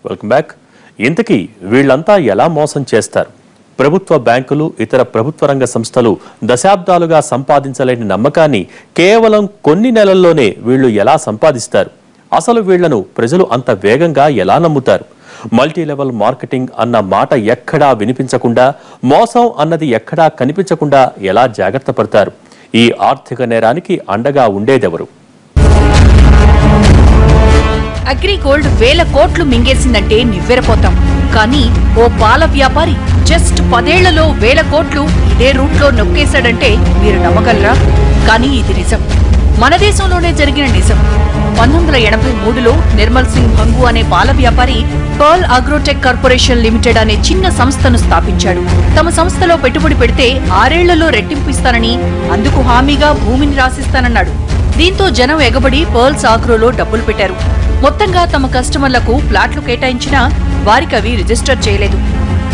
Welcome back. ఇంతకీ వీళ్ళంతా ఎలా మోసం చేస్తారు? ప్రభుత్వ బ్యాంకులు, ఇతర ప్రభుత్వ రంగ సంస్థలు దశాబ్దాలుగా సంపాదించలేని నమ్మకాన్ని కేవలం కొన్ని నెలల్లోనే వీళ్ళు ఎలా సంపాదిస్తారు? అసలు వీళ్లను ప్రజలు అంత వేగంగా ఎలా నమ్ముతారు? మల్టీ లెవెల్ మార్కెటింగ్ అన్న మాట ఎక్కడా వినిపించకుండా, మోసం అన్నది ఎక్కడా కనిపించకుండా ఎలా జాగ్రత్త పడతారు? ఈ ఆర్థిక నేరానికి అండగా ఉండేదెవరు? అగ్రిగోల్డ్ వేల కోట్లు మింగేసిందంటే నివ్వెరపోతాం. కానీ ఓ పాల వ్యాపారి జస్ట్ 10 ఏళ్లలో వేల కోట్లు ఇదే రూట్లో నొక్కేశాడంటే మీరు నమ్మగలరా? కానీ ఇది నిజం, మన దేశంలోనే జరిగిన నిజం. 1983లో నిర్మల్ సింగ్ భంగు అనే పాల వ్యాపారి పర్ల్ అగ్రోటెక్ కార్పొరేషన్ లిమిటెడ్ అనే చిన్న సంస్థను స్థాపించాడు. తమ సంస్థలో పెట్టుబడి పెడితే 6 ఏళ్లలో రెట్టింపు ఇస్తానని, అందుకు హామీగా భూమిని రాసిస్తానన్నాడు. దీంతో జనం ఎగబడి పర్ల్స్ ఆగ్రోలో డబ్బులు పెట్టారు. మొత్తంగా తమ కస్టమర్లకు ప్లాట్లు కేటాయించినా వారికవి రిజిస్టర్ చేయలేదు.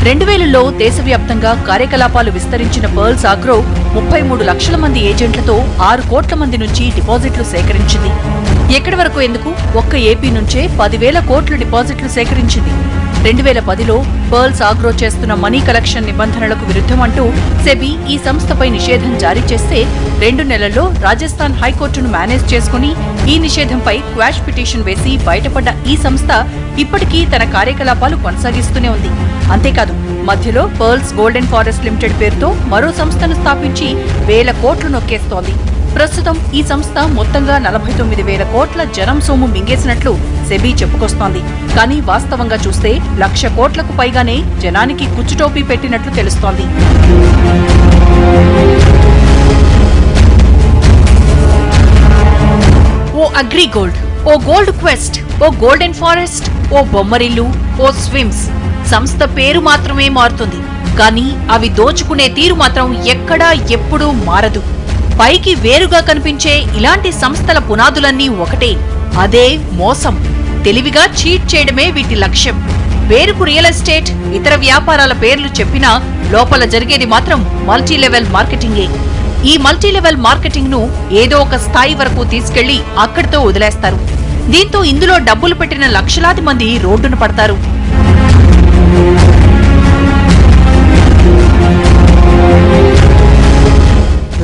2000లో దేశవ్యాప్తంగా కార్యకలాపాలు విస్తరించిన పర్ల్స్ ఆగ్రో 33 లక్షల మంది ఏజెంట్లతో 6 కోట్ల మంది నుంచి డిపాజిట్లు సేకరించింది. ఎక్కడి వరకు ఎందుకు, ఒక్క ఏపీ నుంచే 10,000 కోట్ల డిపాజిట్లు సేకరించింది. 2010లో పర్ల్స్ ఆగ్రో చేస్తున్న మనీ కలెక్షన్ నిబంధనలకు విరుద్ధమంటూ సెబీ ఈ సంస్థపై నిషేధం జారీ చేస్తే 2 నెలల్లో రాజస్థాన్ హైకోర్టును మేనేజ్ చేసుకుని ఈ నిషేధంపై క్వాష్ పిటిషన్ వేసి బయటపడ్డ ఈ సంస్థ ఇప్పటికీ తన కార్యకలాపాలు కొనసాగిస్తూనే ఉంది. అంతేకాదు, మధ్యలో పర్ల్స్ గోల్డెన్ ఫారెస్ట్ లిమిటెడ్ పేరుతో మరో సంస్థను స్థాపించి వేల కోట్లు నొక్కేస్తోంది. ప్రస్తుతం ఈ సంస్థ మొత్తంగా 49,000 కోట్ల జనం సొమ్ము మింగేసినట్లు సెబీ చెప్పుకొస్తోంది. కానీ వాస్తవంగా చూస్తే 1,00,000 కోట్లకు పైగానే జనానికి కుచ్చుటోపీ పెట్టినట్లు తెలుస్తోంది. ఓ అగ్రిగోల్డ్, ఓ గోల్డ్ క్వెస్ట్, ఓ గోల్డెన్ ఫారెస్ట్, ఓ బొమ్మరిల్లు, ఓ స్విమ్స్. సంస్థ పేరు మాత్రమే మారుతుంది, కానీ అవి దోచుకునే తీరు మాత్రం ఎక్కడా ఎప్పుడూ మారదు. పైకి వేరుగా కనిపించే ఇలాంటి సంస్థల పునాదులన్నీ ఒకటే, అదే మోసం. తెలివిగా చీట్ చేయడమే వీటి లక్ష్యం. పేరుకు రియల్ ఎస్టేట్, ఇతర వ్యాపారాల పేర్లు చెప్పినా లోపల జరిగేది మాత్రం మల్టీ లెవెల్ మార్కెటింగే. ఈ మల్టీ లెవెల్ మార్కెటింగ్ ను ఏదో ఒక స్థాయి వరకు తీసుకెళ్లి అక్కడితో వదిలేస్తారు. దీంతో ఇందులో డబ్బులు పెట్టిన లక్షలాది మంది రోడ్డున పడతారు.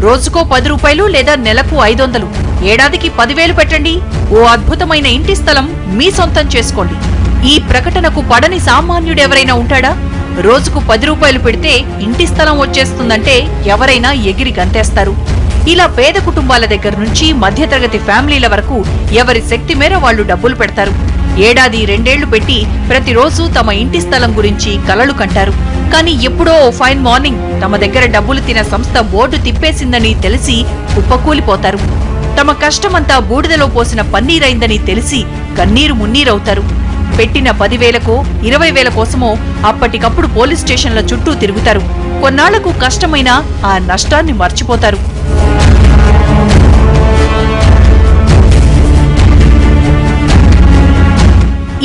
రోజుకో 10 రూపాయలు లేదా నెలకు 500, ఏడాదికి 10,000 పెట్టండి, ఓ అద్భుతమైన ఇంటి స్థలం మీ సొంతం చేసుకోండి. ఈ ప్రకటనకు పడని సామాన్యుడెవరైనా ఉంటాడా? రోజుకు 10 రూపాయలు పెడితే ఇంటి స్థలం వచ్చేస్తుందంటే ఎవరైనా ఎగిరి గంతేస్తారు. ఇలా పేద కుటుంబాల దగ్గర నుంచి మధ్యతరగతి ఫ్యామిలీల వరకు ఎవరి శక్తి మేర వాళ్లు డబ్బులు పెడతారు. ఏడాది 2 ఏళ్లు పెట్టి ప్రతిరోజు తమ ఇంటి స్థలం గురించి కలలు కంటారు. కానీ ఎప్పుడో ఓ ఫైన్ మార్నింగ్ తమ దగ్గర డబ్బులు తిన సంస్థ బోర్డు తిప్పేసిందని తెలిసి కుప్పకూలిపోతారు. తమ కష్టమంతా బూడిదలో పోసిన పన్నీరైందని తెలిసి కన్నీరు మున్నీరవుతారు. పెట్టిన 10,000కో 20,000 కోసమో అప్పటికప్పుడు పోలీస్ స్టేషన్ల చుట్టూ తిరుగుతారు. కొన్నాళ్లకు కష్టమైనా ఆ నష్టాన్ని మర్చిపోతారు.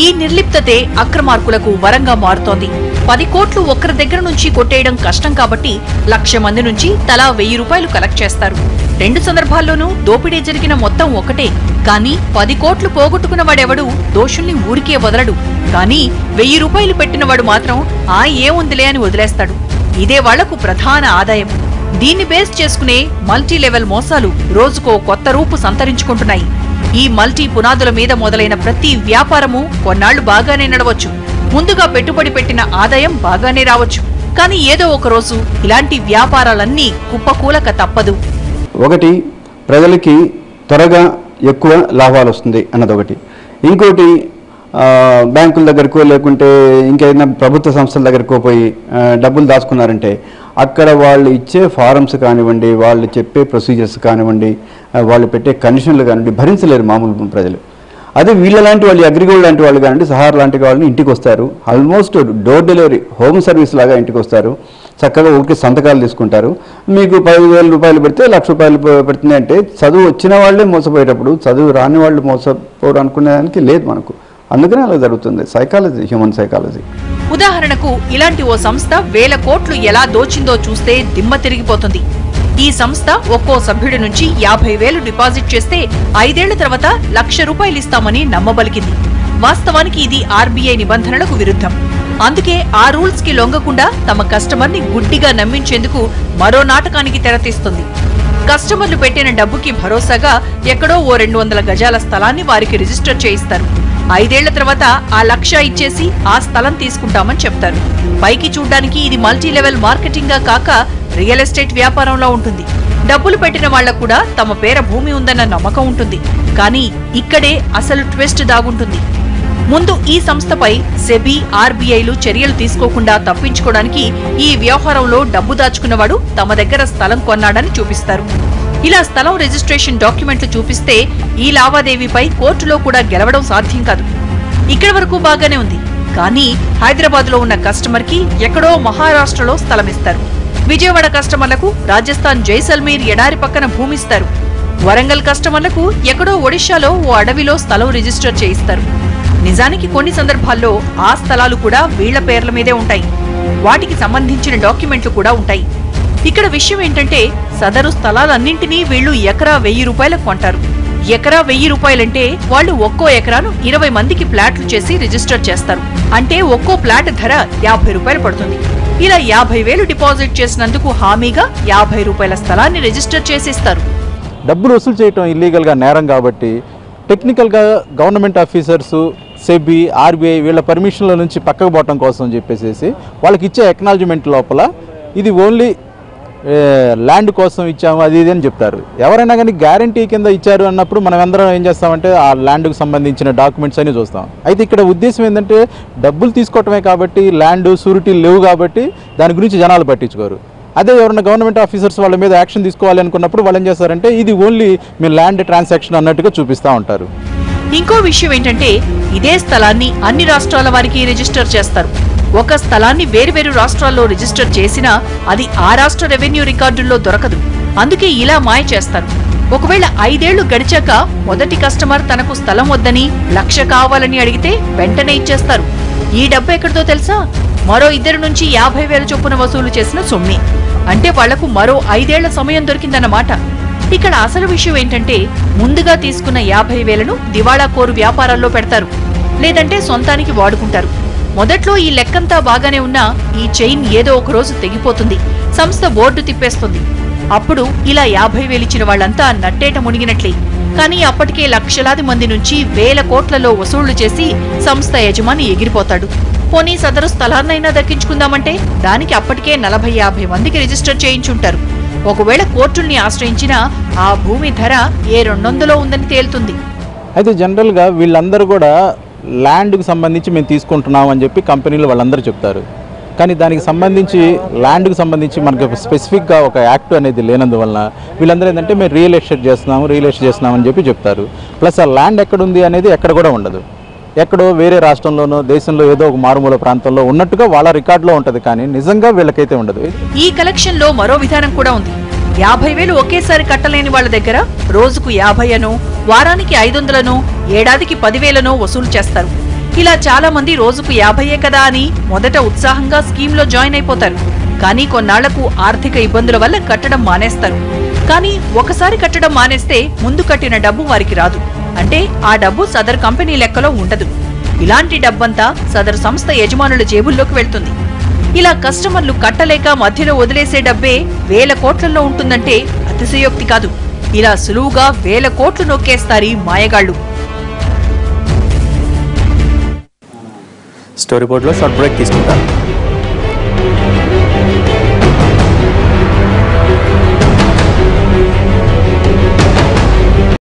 ఈ నిర్లిప్తతే అక్రమార్కులకు వరంగా మారుతోంది. 10 కోట్లు ఒక్కరి దగ్గర నుంచి కొట్టేయడం కష్టం కాబట్టి 1,00,000 మంది నుంచి తలా 1,000 రూపాయలు కలెక్ట్ చేస్తారు. 2 సందర్భాల్లోనూ దోపిడీ జరిగిన మొత్తం ఒకటే. కానీ 10 కోట్లు పోగొట్టుకున్న వాడెవడు దోషుల్ని ఊరికే వదలడు. కానీ 1,000 రూపాయలు పెట్టినవాడు మాత్రం ఏముందిలే అని వదిలేస్తాడు. ఇదే వాళ్లకు ప్రధాన ఆదాయం. దీన్ని బేస్ చేసుకునే మల్టీ లెవెల్ మోసాలు రోజుకో కొత్త రూపు సంతరించుకుంటున్నాయి. ఈ మల్టీ పునాదుల మీద మొదలైన ప్రతి వ్యాపారము కొన్నాళ్లు బాగానే నడవచ్చు. ముందుగా పెట్టుబడి పెట్టిన ఆదాయం బాగానే రావచ్చు. కానీ ఏదో ఒక రోజు ఇలాంటి వ్యాపారాలన్నీ కుప్పకూలక తప్పదు. ఒకటి, ప్రజలకి త్వరగా ఎక్కువ లాభాలు వస్తుంది అన్నదొకటి. ఇంకోటి, బ్యాంకుల దగ్గరకో లేకుంటే ఇంకేదైనా ప్రభుత్వ సంస్థల దగ్గరకో పోయి డబ్బులు దాచుకున్నారంటే అక్కడ వాళ్ళు ఇచ్చే ఫారమ్స్ కానివ్వండి, వాళ్ళు చెప్పే ప్రొసీజర్స్ కానివ్వండి, వాళ్ళు పెట్టే కండిషన్లు కానివ్వండి భరించలేరు మామూలు ప్రజలు. అదే వీళ్ళ లాంటి వాళ్ళు, అగ్రిగోల్డ్ లాంటి వాళ్ళు కానివ్వండి, సహార్ లాంటి వాళ్ళని ఇంటికి వస్తారు. Almost door delivery, home service లాగా ఇంటికి వస్తారు. చక్కగా ఒకటి సంతకాలు తీసుకుంటారు. మీకు 10,000 రూపాయలు పెడితే 1,00,000 రూపాయలు పెడుతుంది అంటే చదువు వచ్చిన వాళ్ళే మోసపోయేటప్పుడు చదువు రాని వాళ్ళు మోసపోరు అనుకునేదానికి లేదు మనకు. అందుకనే అలా జరుగుతుంది. Psychology, human psychology. ఉదాహరణకు ఇలాంటి ఓ సంస్థ 1,000 కోట్లు ఎలా దోచిందో చూస్తే దిమ్మ తిరిగిపోతుంది. ఈ సంస్థ ఒక్కో సభ్యుడి నుంచి 50,000 డిపాజిట్ చేస్తే 5 ఏళ్ల తర్వాత 1,00,000 రూపాయలు ఇస్తామని నమ్మబలికింది. వాస్తవానికి ఇది ఆర్బీఐ నిబంధనలకు విరుద్ధం. అందుకే ఆ రూల్స్ కి లొంగకుండా తమ కస్టమర్ ని గుడ్డిగా నమ్మించేందుకు మరో నాటకానికి తెరతీస్తుంది. కస్టమర్లు పెట్టిన డబ్బుకి భరోసాగా ఎక్కడో ఓ 200 గజాల స్థలాన్ని వారికి రిజిస్టర్ చేయిస్తారు. 5 ఏళ్ల తర్వాత ఆ 1,00,000 ఇచ్చేసి ఆ స్థలం తీసుకుంటామని చెప్తారు. పైకి చూడ్డానికి ఇది మల్టీ లెవెల్ మార్కెటింగ్ గా కాక రియల్ ఎస్టేట్ వ్యాపారంలో ఉంటుంది. డబ్బులు పెట్టిన వాళ్లకు కూడా తమ పేర భూమి ఉందన్న నమ్మకం ఉంటుంది. కానీ ఇక్కడే అసలు ట్విస్ట్ దాగుంటుంది. ముందు ఈ సంస్థపై సెబీ, ఆర్బీఐలు చర్యలు తీసుకోకుండా తప్పించుకోవడానికి ఈ వ్యవహారంలో డబ్బు దాచుకున్నవాడు తమ దగ్గర స్థలం కొన్నాడని చూపిస్తారు. ఇలా స్థలం రిజిస్ట్రేషన్ డాక్యుమెంట్లు చూపిస్తే ఈ లావాదేవీపై కోర్టులో కూడా గెలవడం సాధ్యం కాదు. ఇక్కడి వరకు బాగానే ఉంది. కానీ హైదరాబాద్ లో ఉన్న కస్టమర్ కి ఎక్కడో మహారాష్ట్రలో స్థలమిస్తారు. విజయవాడ కస్టమర్లకు రాజస్థాన్ జైసల్మీర్ ఎడారి పక్కన భూమిస్తారు. వరంగల్ కస్టమర్లకు ఎక్కడో ఒడిశాలో ఓ అడవిలో స్థలం రిజిస్టర్ చేయిస్తారు. నిజానికి కొన్ని సందర్భాల్లో ఆ స్థలాలు కూడా వీళ్ల పేర్ల మీదే ఉంటాయి. వాటికి సంబంధించిన డాక్యుమెంట్లు కూడా ఉంటాయి. ఇక్కడ విషయం ఏంటంటే సదరు స్థలాలన్నింటినీ వీళ్లు ఎకరా 1000 రూపాయలకు కొంటారు. ఎకరా 1000 రూపాయలంటే వాళ్లు ఒక్కో ఎకరాను 20 మందికి ప్లాట్లు చేసి రిజిస్టర్ చేస్తారు. అంటే ఒక్కో ప్లాట్ ధర 50 రూపాయలు పడుతుంది. ఇలా 50,000 డిపాజిట్ చేసినందుకు హామీగా 50 రూపాయల స్థలాన్ని రిజిస్టర్ చేసిస్తారు. డబ్బులు వసూలు చేయటం ఇల్లీగల్ గా నేరం కాబట్టి టెక్నికల్గా గవర్నమెంట్ ఆఫీసర్సు, సెబీ, ఆర్బీఐ వీళ్ళ పర్మిషన్ల నుంచి పక్కకు పోవటం కోసం చెప్పేసి వాళ్ళకి ఇచ్చే ఎక్నాలజ్మెంట్ లోపల ఇది ఓన్లీ ల్యాండ్ కోసం ఇచ్చాము అది ఇది అని చెప్తారు. ఎవరైనా కానీ గ్యారంటీ కింద ఇచ్చారు అన్నప్పుడు మనం అందరం ఏం చేస్తామంటే ఆ ల్యాండ్కు సంబంధించిన డాక్యుమెంట్స్ అని చూస్తాం. అయితే ఇక్కడ ఉద్దేశం ఏంటంటే డబ్బులు తీసుకోవటమే కాబట్టి ల్యాండ్ షూరిటీలు లేవు కాబట్టి దాని గురించి జనాలు పట్టించుకోరు. అదే ఎవరైనా గవర్నమెంట్ ఆఫీసర్స్ వాళ్ళ మీద యాక్షన్ తీసుకోవాలి అనుకున్నప్పుడు వాళ్ళు ఏం చేస్తారంటే ఇది ఓన్లీ మీ ల్యాండ్ ట్రాన్సాక్షన్ అన్నట్టుగా చూపిస్తూ ఉంటారు. ఇంకో విషయం ఏంటంటే ఇదే స్థలాన్ని అన్ని రాష్ట్రాల వారికి రిజిస్టర్ చేస్తారు. ఒక స్థలాన్ని వేర్వేరు రాష్ట్రాల్లో రిజిస్టర్ చేసినా అది ఆ రాష్ట్ర రెవెన్యూ రికార్డుల్లో దొరకదు. అందుకే ఇలా మాయ చేస్తారు. ఒకవేళ 5 ఏళ్లు గడిచాక మొదటి కస్టమర్ తనకు స్థలం వద్దని 1,00,000 కావాలని అడిగితే వెంటనే ఇచ్చేస్తారు. ఈ డబ్బు ఎక్కడితో తెలుసా? మరో 2 నుంచి 50,000 చొప్పున వసూలు చేసిన సొమ్మే. అంటే వాళ్లకు మరో 5 ఏళ్ల సమయం దొరికిందన్నమాట. ఇక్కడ అసలు విషయం ఏంటంటే ముందుగా తీసుకున్న 50,000ను దివాళా కోరు వ్యాపారాల్లో పెడతారు, లేదంటే సొంతానికి వాడుకుంటారు. మొదట్లో ఈ లెక్కంతా బాగానే ఉన్నా ఈ చైన్ ఏదో ఒక రోజు తెగిపోతుంది. సంస్థ బోర్డు తిప్పేస్తుంది. అప్పుడు ఇలా 50,000 ఇచ్చిన వాళ్లంతా నట్టేట మునిగినట్లే. కానీ అప్పటికే లక్షలాది మంది నుంచి వేల కోట్లలో వసూళ్లు చేసి సంస్థ యజమాని ఎగిరిపోతాడు. పోనీ సదరు స్థలాన్నైనా దక్కించుకుందామంటే దానికి అప్పటికే 40-50 మందికి రిజిస్టర్ చేయించుంటారు. ఒకవేళ కోర్టుల్ని ఆశ్రయించినా ఆ భూమి ధర ఏ 200లో ఉందని తేలుతుంది. అయితే జనరల్గా వీళ్ళందరూ కూడా ల్యాండ్కి సంబంధించి మేము తీసుకుంటున్నాం అని చెప్పి కంపెనీలు వాళ్ళందరూ చెప్తారు. కానీ దానికి సంబంధించి ల్యాండ్కి సంబంధించి మనకు స్పెసిఫిక్గా ఒక యాక్ట్ అనేది లేనందువలన వీళ్ళందరూ ఏంటంటే మేము రియల్ ఎస్టేట్ చేస్తున్నాం అని చెప్పి చెప్తారు. ప్లస్ ఆ ల్యాండ్ ఎక్కడుంది అనేది ఎక్కడ కూడా ఉండదు. ఎక్కడో వేరే రాష్ట్రంలోనో దేశంలో ఏదో ఒక మారుమూల ప్రాంతంలో ఉన్నట్టుగా వాళ్ళ రికార్డులో ఉంటుంది, కానీ నిజంగా వీళ్ళకైతే ఉండదు. ఈ కలెక్షన్ లో మరో విధానం కూడా ఉంది. 50,000 ఒకేసారి కట్టలేని వాళ్ల దగ్గర రోజుకు 50 వారానికి 500 ఏడాదికి 10,000 వసూలు చేస్తారు. ఇలా చాలా మంది రోజుకు 50 కదా అని మొదట ఉత్సాహంగా స్కీమ్ లో జాయిన్ అయిపోతారు. కానీ కొన్నాళ్లకు ఆర్థిక ఇబ్బందుల వల్ల కట్టడం మానేస్తారు. కానీ ఒకసారి కట్టడం మానేస్తే ముందు కట్టిన డబ్బు వారికి రాదు. అంటే ఆ డబ్బు సదరు కంపెనీ లెక్కలో ఉండదు. ఇలాంటి డబ్బంతా సదరు సంస్థ యజమానుల జేబుల్లోకి వెళ్తుంది. ఇలా కస్టమర్లు కట్టలేక మధ్యలో వదిలేసే డబ్బే వేల కోట్లలో ఉంటుందంటే అతిశయోక్తి కాదు. ఇలా సులువుగా వేల కోట్లు నొక్కేస్తారీ మాయగాళ్లు. స్టోరీ బోర్డులో షార్ట్ బ్రేక్ తీసుకుంటారు.